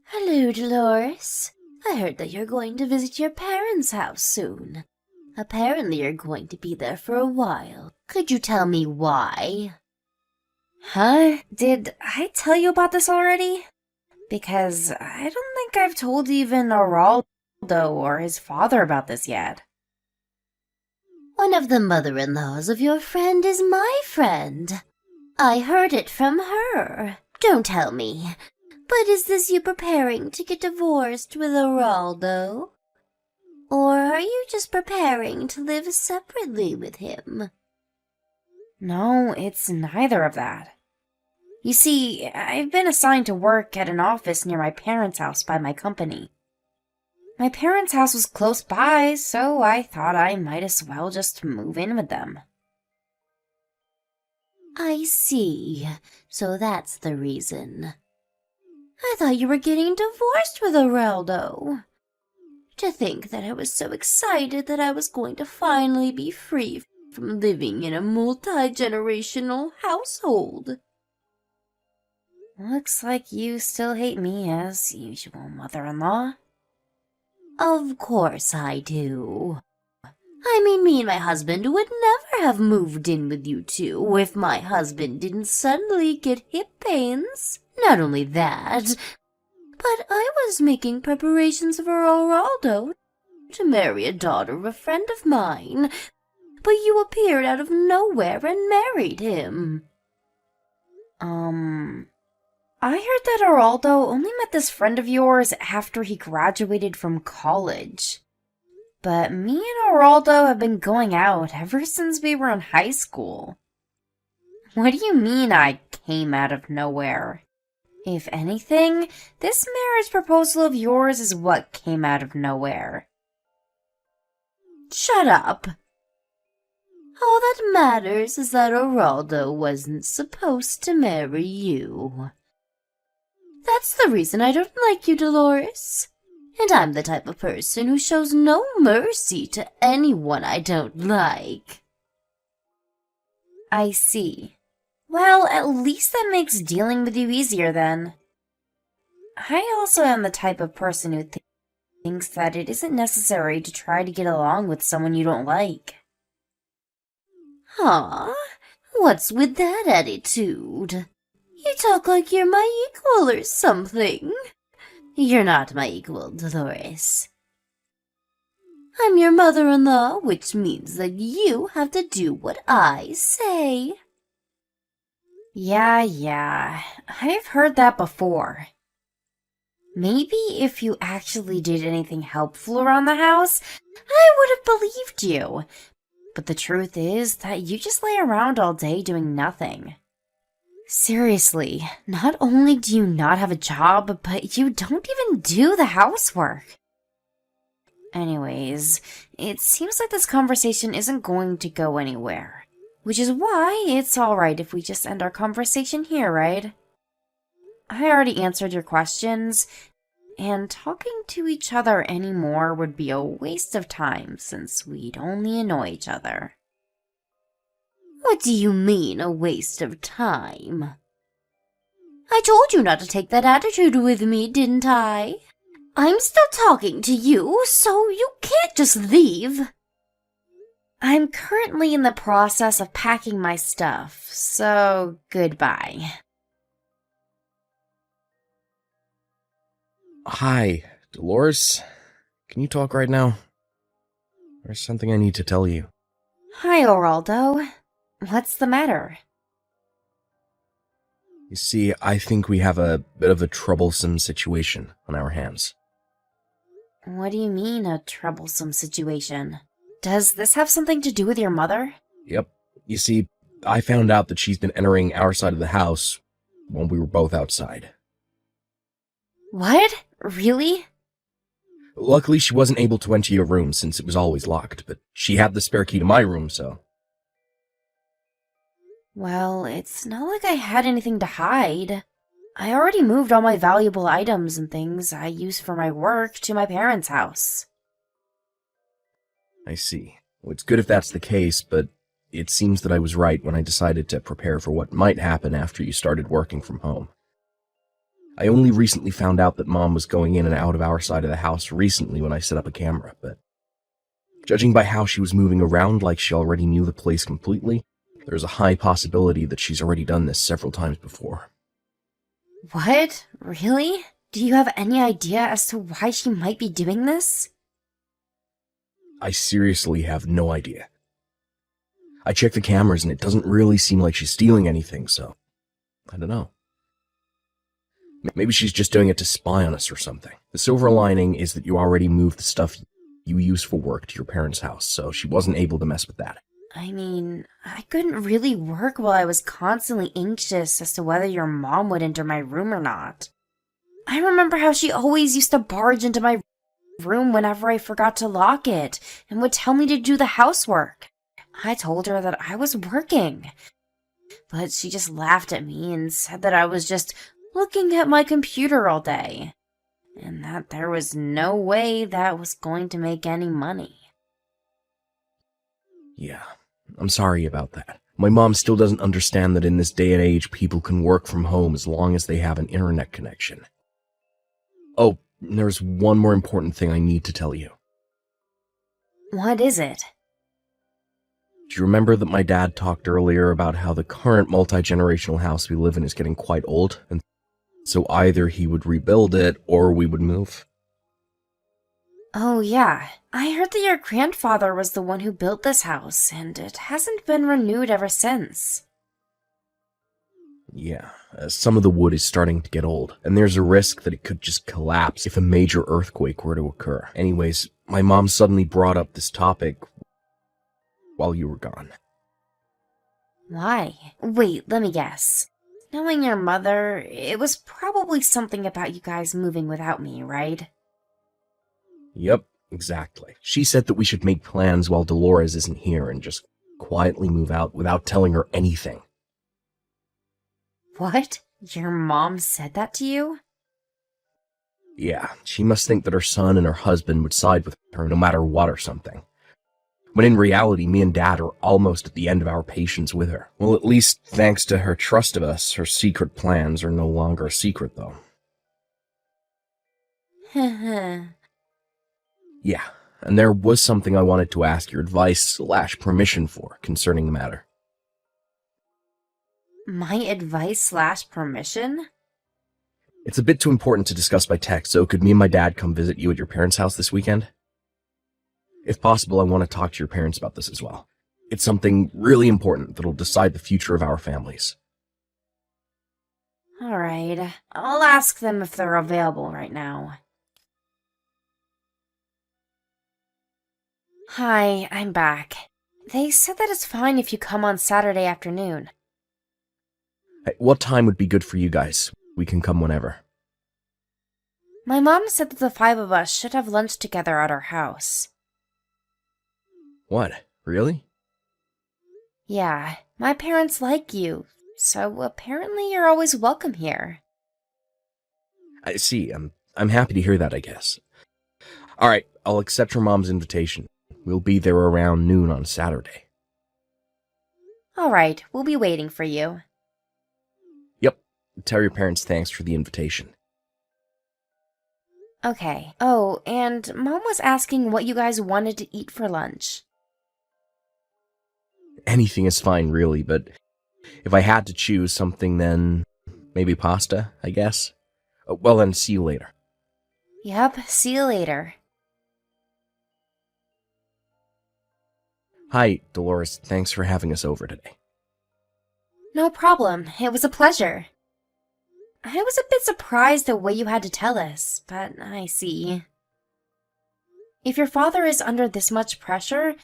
Hello, Dolores. I heard that you're going to visit your parents' house soon. Apparently you're going to be there for a while. Could you tell me why? Huh? Did I tell you about this already? Because I don't think I've told even Araldo or his father about this yet. One of the mother-in-laws of your friend is my friend. I heard it from her. Don't tell me. But is this you preparing to get divorced with Araldo? Or are you just preparing to live separately with him? No, it's neither of that. You see, I've been assigned to work at an office near my parents' house by my company. My parents' house was close by, so I thought I might as well just move in with them. I see. So that's the reason. I thought you were getting divorced with Araldo. To think that I was so excited that I was going to finally be free from living in a multi-generational household. Looks like you still hate me as usual, mother-in-law. Of course I do. I mean, me and my husband would never have moved in with you two if my husband didn't suddenly get hip pains. Not only that, but I was making preparations for Araldo to marry a daughter of a friend of mine, but you appeared out of nowhere and married him. I heard that Araldo only met this friend of yours after he graduated from college. But me and Araldo have been going out ever since we were in high school. What do you mean I came out of nowhere? If anything, this marriage proposal of yours is what came out of nowhere. Shut up. All that matters is that Araldo wasn't supposed to marry you. That's the reason I don't like you, Dolores. And I'm the type of person who shows no mercy to anyone I don't like. I see. Well, at least that makes dealing with you easier then. I also am the type of person who thinks that it isn't necessary to try to get along with someone you don't like. Huh? What's with that attitude? You talk like you're my equal or something. You're not my equal, Dolores. I'm your mother-in-law, which means that you have to do what I say. Yeah, I've heard that before. Maybe if you actually did anything helpful around the house, I would have believed you. But the truth is that you just lay around all day doing nothing. Seriously, not only do you not have a job, but you don't even do the housework. Anyways, it seems like this conversation isn't going to go anywhere. Which is why it's alright if we just end our conversation here, right? I already answered your questions, and talking to each other anymore would be a waste of time since we'd only annoy each other. What do you mean, a waste of time? I told you not to take that attitude with me, didn't I? I'm still talking to you, so you can't just leave. I'm currently in the process of packing my stuff, so goodbye. Hi, Dolores. Can you talk right now? There's something I need to tell you. Hi, Araldo. What's the matter? You see, I think we have a bit of a troublesome situation on our hands. What do you mean, a troublesome situation? Does this have something to do with your mother? Yep. You see, I found out that she's been entering our side of the house when we were both outside. What? Really? Luckily, she wasn't able to enter your room since it was always locked, but she had the spare key to my room, so... Well, it's not like I had anything to hide. I already moved all my valuable items and things I use for my work to my parents' house. I see. Well, it's good if that's the case, but it seems that I was right when I decided to prepare for what might happen after you started working from home. I only recently found out that Mom was going in and out of our side of the house recently when I set up a camera, but judging by how she was moving around like she already knew the place completely, there's a high possibility that she's already done this several times before. What? Really? Do you have any idea as to why she might be doing this? I seriously have no idea. I checked the cameras and it doesn't really seem like she's stealing anything, so I don't know. Maybe she's just doing it to spy on us or something. The silver lining is that you already moved the stuff you use for work to your parents' house, so she wasn't able to mess with that. I mean, I couldn't really work while I was constantly anxious as to whether your mom would enter my room or not. I remember how she always used to barge into my room whenever I forgot to lock it and would tell me to do the housework. I told her that I was working, but she just laughed at me and said that I was just looking at my computer all day, and that there was no way that was going to make any money. Yeah, I'm sorry about that. My mom still doesn't understand that in this day and age, people can work from home as long as they have an internet connection. Oh, there's one more important thing I need to tell you. What is it? Do you remember that my dad talked earlier about how the current multi-generational house we live in is getting quite old, and so either he would rebuild it or we would move? Oh yeah, I heard that your grandfather was the one who built this house, and it hasn't been renewed ever since. Yeah, some of the wood is starting to get old, and there's a risk that it could just collapse if a major earthquake were to occur. Anyways, my mom suddenly brought up this topic while you were gone. Why? Wait, let me guess. Knowing your mother, it was probably something about you guys moving without me, right? Yep, exactly. She said that we should make plans while Dolores isn't here and just quietly move out without telling her anything. What? Your mom said that to you? Yeah, she must think that her son and her husband would side with her no matter what or something. When in reality, me and Dad are almost at the end of our patience with her. Well, at least thanks to her trust of us, her secret plans are no longer a secret, though. Yeah, and there was something I wanted to ask your advice/permission for concerning the matter. My advice/permission? It's a bit too important to discuss by text, so could me and my dad come visit you at your parents' house this weekend? If possible, I want to talk to your parents about this as well. It's something really important that'll decide the future of our families. Alright, I'll ask them if they're available right now. Hi, I'm back. They said that it's fine if you come on Saturday afternoon. Hey, what time would be good for you guys? We can come whenever. My mom said that the 5 of us should have lunch together at our house. What? Really? Yeah, my parents like you, so apparently you're always welcome here. I see. I'm happy to hear that, I guess. Alright, I'll accept your mom's invitation. We'll be there around noon on Saturday. Alright, we'll be waiting for you. Yep. Tell your parents thanks for the invitation. Okay. Oh, and Mom was asking what you guys wanted to eat for lunch. Anything is fine, really, but if I had to choose something, then maybe pasta, I guess? Well, then, see you later. Yep, see you later. Hi, Dolores. Thanks for having us over today. No problem. It was a pleasure. I was a bit surprised at what you had to tell us, but I see. If your father is under this much pressure,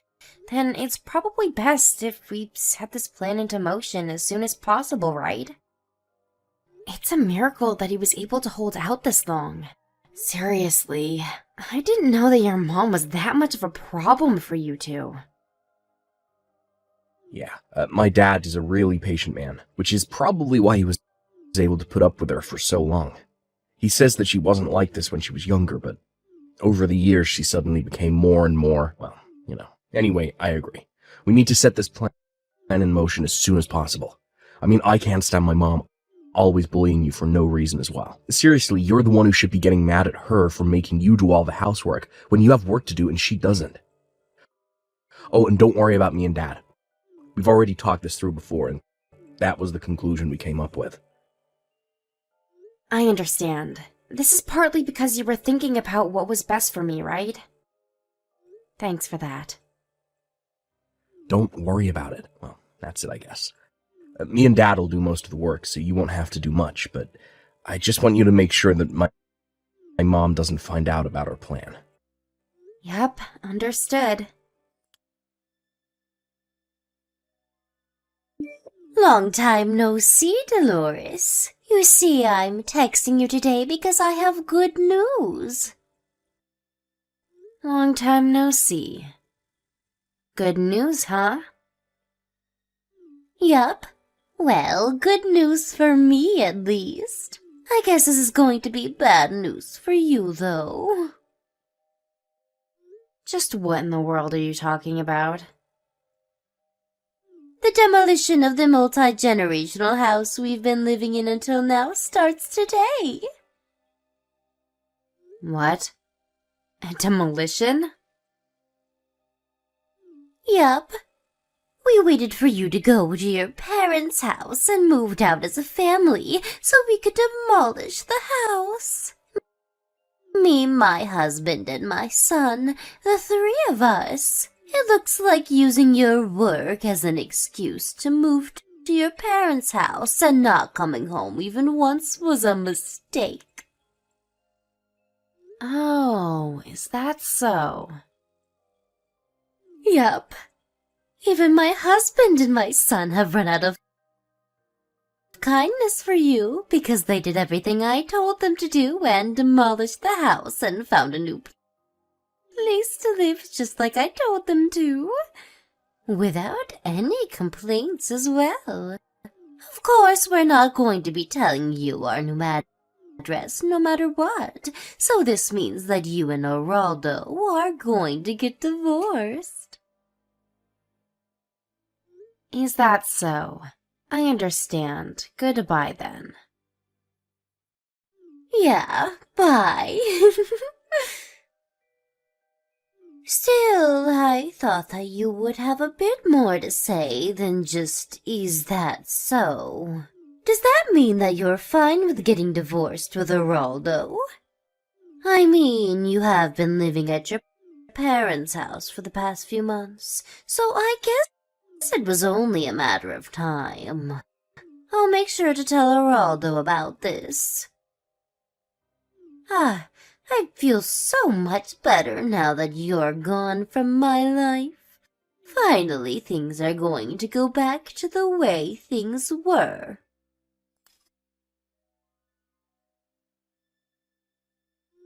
then it's probably best if we set this plan into motion as soon as possible, right? It's a miracle that he was able to hold out this long. Seriously, I didn't know that your mom was that much of a problem for you two. Yeah, my dad is a really patient man, which is probably why he was able to put up with her for so long. He says that she wasn't like this when she was younger, but over the years she suddenly became more and more, well, you know. Anyway, I agree. We need to set this plan in motion as soon as possible. I mean, I can't stand my mom always bullying you for no reason as well. Seriously, you're the one who should be getting mad at her for making you do all the housework when you have work to do and she doesn't. Oh, and don't worry about me and Dad. We've already talked this through before, and that was the conclusion we came up with. I understand. This is partly because you were thinking about what was best for me, right? Thanks for that. Don't worry about it. Well, that's it, I guess. Me and Dad will do most of the work, so you won't have to do much, but I just want you to make sure that my mom doesn't find out about our plan. Yep, understood. Long time no see, Dolores. You see, I'm texting you today because I have good news. Long time no see. Good news, huh? Yup. Well, good news for me, at least. I guess this is going to be bad news for you, though. Just what in the world are you talking about? The demolition of the multi-generational house we've been living in until now starts today. What? A demolition? Yup. We waited for you to go to your parents' house and moved out as a family so we could demolish the house. Me, my husband, and my son, the three of us. It looks like using your work as an excuse to move to your parents' house and not coming home even once was a mistake. Oh, is that so? Yup. Even my husband and my son have run out of kindness for you because they did everything I told them to do and demolished the house and found a new place to live just like I told them to. Without any complaints as well. Of course, we're not going to be telling you our new address no matter what, so this means that you and Geraldo are going to get divorced. Is that so? I understand. Goodbye then. Yeah, bye. Still, I thought that you would have a bit more to say than just, is that so? Does that mean that you're fine with getting divorced with Geraldo? I mean, you have been living at your parents' house for the past few months, so I guess it was only a matter of time. I'll make sure to tell Geraldo about this. I feel so much better now that you're gone from my life. Finally, things are going to go back to the way things were.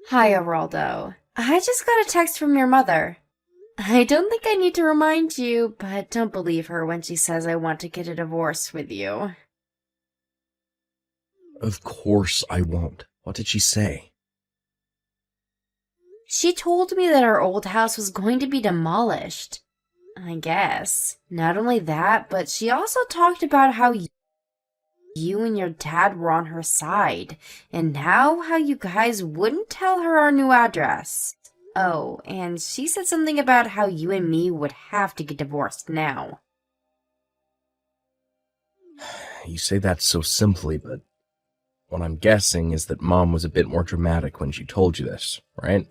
Hi, Geraldo. I just got a text from your mother. I don't think I need to remind you, but don't believe her when she says I want to get a divorce with you. Of course I won't. What did she say? She told me that our old house was going to be demolished. I guess. Not only that, but she also talked about how you and your dad were on her side, and now how you guys wouldn't tell her our new address. Oh, and she said something about how you and me would have to get divorced now. You say that so simply, but what I'm guessing is that Mom was a bit more dramatic when she told you this, right?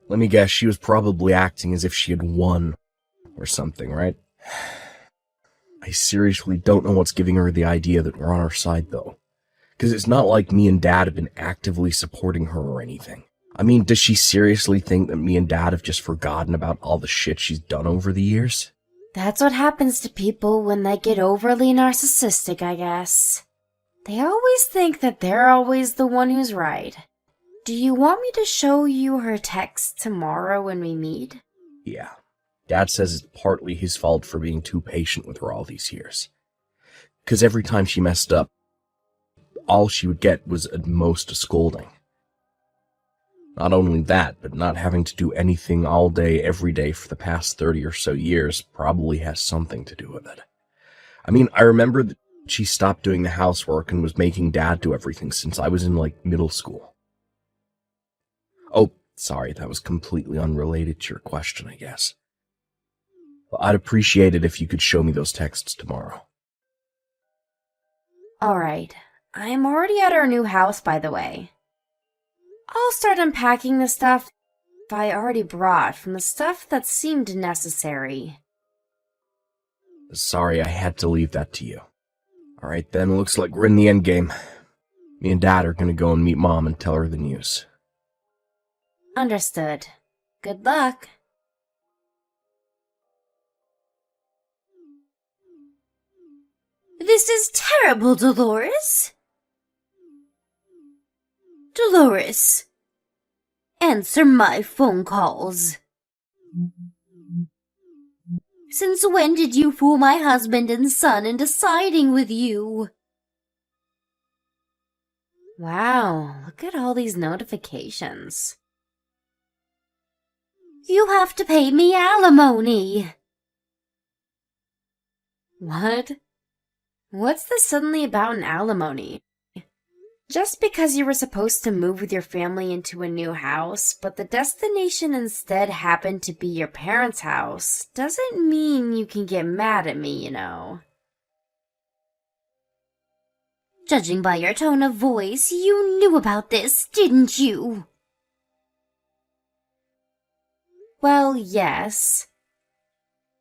Let me guess, she was probably acting as if she had won or something, right? I seriously don't know what's giving her the idea that we're on her side, though. Because it's not like me and Dad have been actively supporting her or anything. I mean, does she seriously think that me and Dad have just forgotten about all the shit she's done over the years? That's what happens to people when they get overly narcissistic, I guess. They always think that they're always the one who's right. Do you want me to show you her text tomorrow when we meet? Yeah. Dad says it's partly his fault for being too patient with her all these years. Because every time she messed up, all she would get was at most a scolding. Not only that, but not having to do anything all day, every day for the past 30 or so years probably has something to do with it. I mean, I remember She stopped doing the housework and was making Dad do everything since I was in, middle school. Oh, sorry, that was completely unrelated to your question, I guess. But I'd appreciate it if you could show me those texts tomorrow. Alright, I'm already at our new house, by the way. I'll start unpacking the stuff I already brought from the stuff that seemed necessary. Sorry, I had to leave that to you. Alright then, looks like we're in the endgame. Me and Dad are gonna go and meet Mom and tell her the news. Understood. Good luck. This is terrible, Dolores. Dolores, answer my phone calls. Since when did you fool my husband and son into siding with you? Wow, look at all these notifications. You have to pay me alimony. What? What's this suddenly about an alimony? Just because you were supposed to move with your family into a new house, but the destination instead happened to be your parents' house, doesn't mean you can get mad at me, you know. Judging by your tone of voice, you knew about this, didn't you? Well, yes.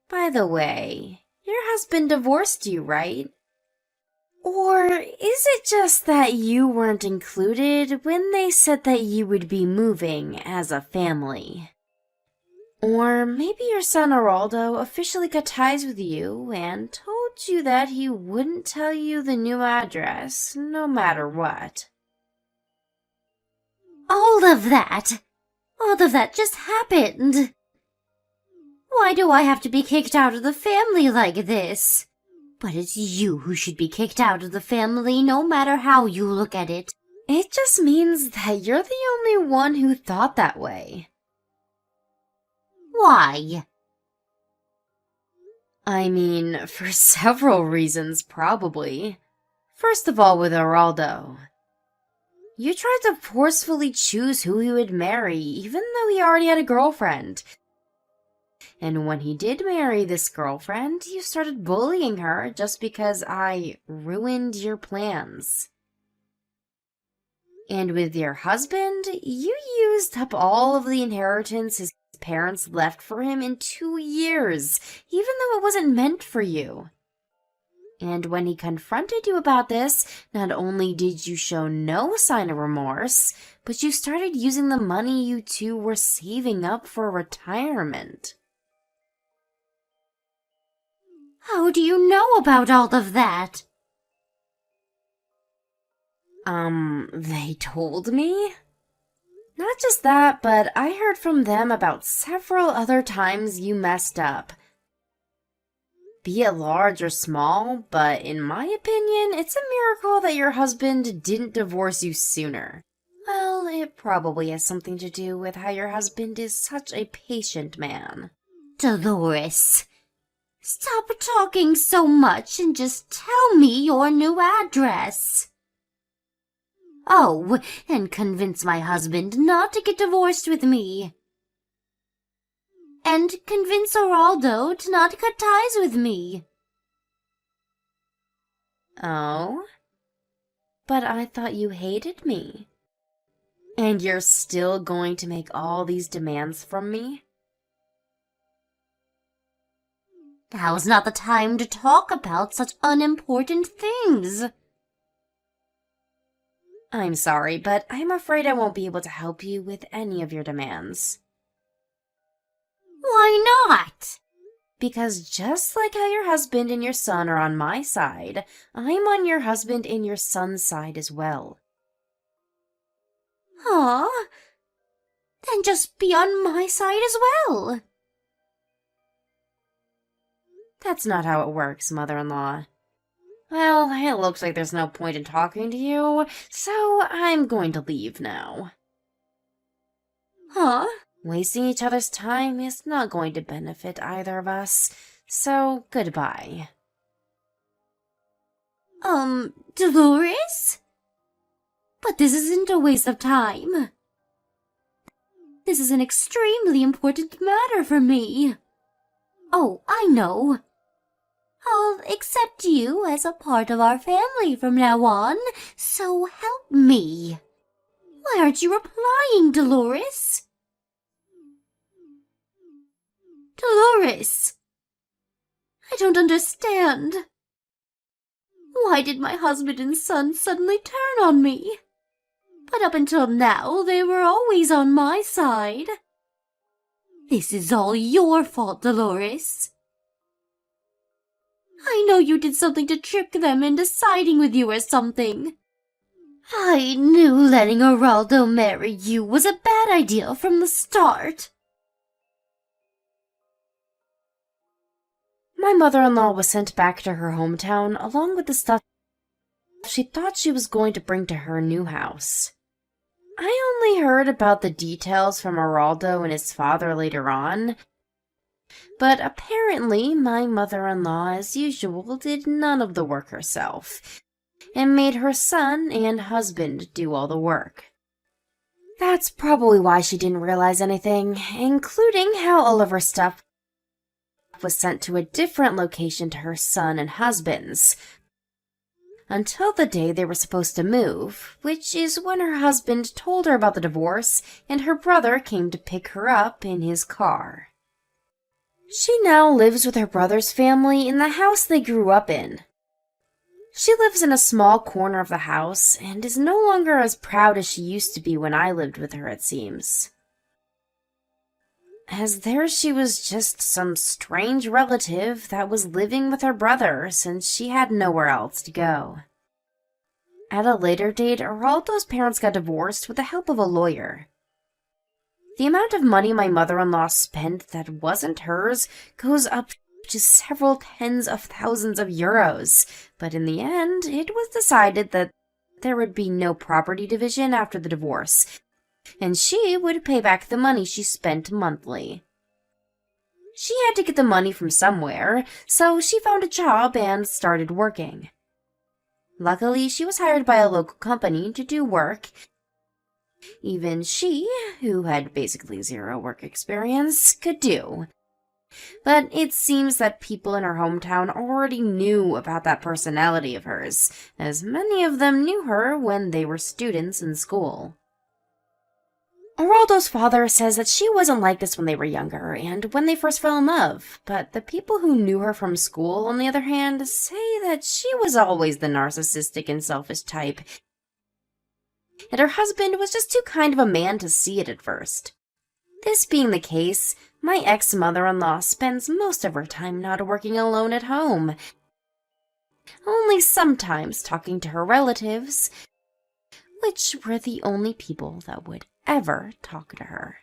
By the way, your husband divorced you, right? Or is it just that you weren't included when they said that you would be moving as a family? Or maybe your son Araldo officially cut ties with you and told you that he wouldn't tell you the new address, no matter what. All of that just happened. Why do I have to be kicked out of the family like this? But it's you who should be kicked out of the family, no matter how you look at it. It just means that you're the only one who thought that way. Why? I mean, for several reasons, probably. First of all, with Araldo. You tried to forcefully choose who he would marry, even though he already had a girlfriend. And when he did marry this girlfriend, you started bullying her just because I ruined your plans. And with your husband, you used up all of the inheritance his parents left for him in 2 years, even though it wasn't meant for you. And when he confronted you about this, not only did you show no sign of remorse, but you started using the money you two were saving up for retirement. How do you know about all of that? They told me? Not just that, but I heard from them about several other times you messed up. Be it large or small, but in my opinion, it's a miracle that your husband didn't divorce you sooner. Well, it probably has something to do with how your husband is such a patient man. Dolores, stop talking so much and just tell me your new address. Oh, and convince my husband not to get divorced with me. And convince Araldo to not cut ties with me. Oh? But I thought you hated me. And you're still going to make all these demands from me? Now's not the time to talk about such unimportant things. I'm sorry, but I'm afraid I won't be able to help you with any of your demands. Why not? Because just like how your husband and your son are on my side, I'm on your husband and your son's side as well. Huh? Then just be on my side as well. That's not how it works, mother-in-law. Well, it looks like there's no point in talking to you, so I'm going to leave now. Huh? Wasting each other's time is not going to benefit either of us, so goodbye. Dolores? But this isn't a waste of time. This is an extremely important matter for me. Oh, I know. I'll accept you as a part of our family from now on, so help me. Why aren't you replying, Dolores? Dolores! I don't understand. Why did my husband and son suddenly turn on me? But up until now, they were always on my side. This is all your fault, Dolores. I know you did something to trick them into siding with you or something. I knew letting Geraldo marry you was a bad idea from the start. My mother-in-law was sent back to her hometown along with the stuff she thought she was going to bring to her new house. I only heard about the details from Geraldo and his father later on, but apparently my mother-in-law, as usual, did none of the work herself, and made her son and husband do all the work. That's probably why she didn't realize anything, including how all of her stuff was sent to a different location to her son and husband's, until the day they were supposed to move, which is when her husband told her about the divorce and her brother came to pick her up in his car. She now lives with her brother's family in the house they grew up in. She lives in a small corner of the house and is no longer as proud as she used to be when I lived with her, it seems. As there she was just some strange relative that was living with her brother since she had nowhere else to go. At a later date, Geraldo's parents got divorced with the help of a lawyer. The amount of money my mother-in-law spent that wasn't hers goes up to several tens of thousands of euros, but in the end, it was decided that there would be no property division after the divorce, and she would pay back the money she spent monthly. She had to get the money from somewhere, so she found a job and started working. Luckily, she was hired by a local company to do work. Even she, who had basically zero work experience, could do. But it seems that people in her hometown already knew about that personality of hers, as many of them knew her when they were students in school. Geraldo's father says that she wasn't like this when they were younger and when they first fell in love, but the people who knew her from school, on the other hand, say that she was always the narcissistic and selfish type, and her husband was just too kind of a man to see it at first. This being the case, my ex-mother-in-law spends most of her time not working alone at home, only sometimes talking to her relatives, which were the only people that would ever talk to her.